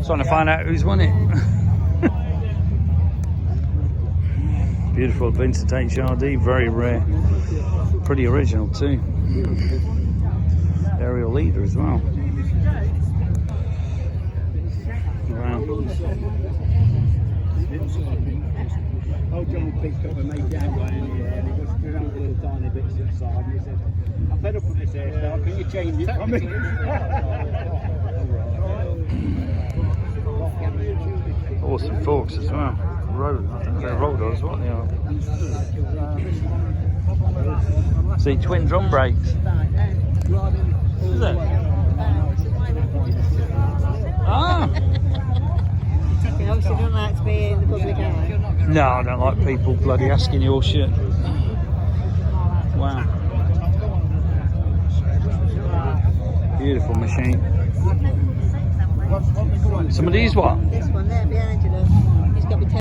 Trying to find out who's won it. Beautiful Vincent HRD, very rare. Pretty original too. Aerial leader as well. Wow. Old John picked up a mate down one in the air and he was around the little tiny bits inside and he said, I'm fed up with this hairstyle, can you change it for me? Awesome forks as well. Road, I think they're rolled as well, they are. See, twin drum brakes. Is it? Ah! You obviously don't like to be in the public eye. No, I don't like people bloody asking your shit. Wow. Beautiful machine. Some of these what? This one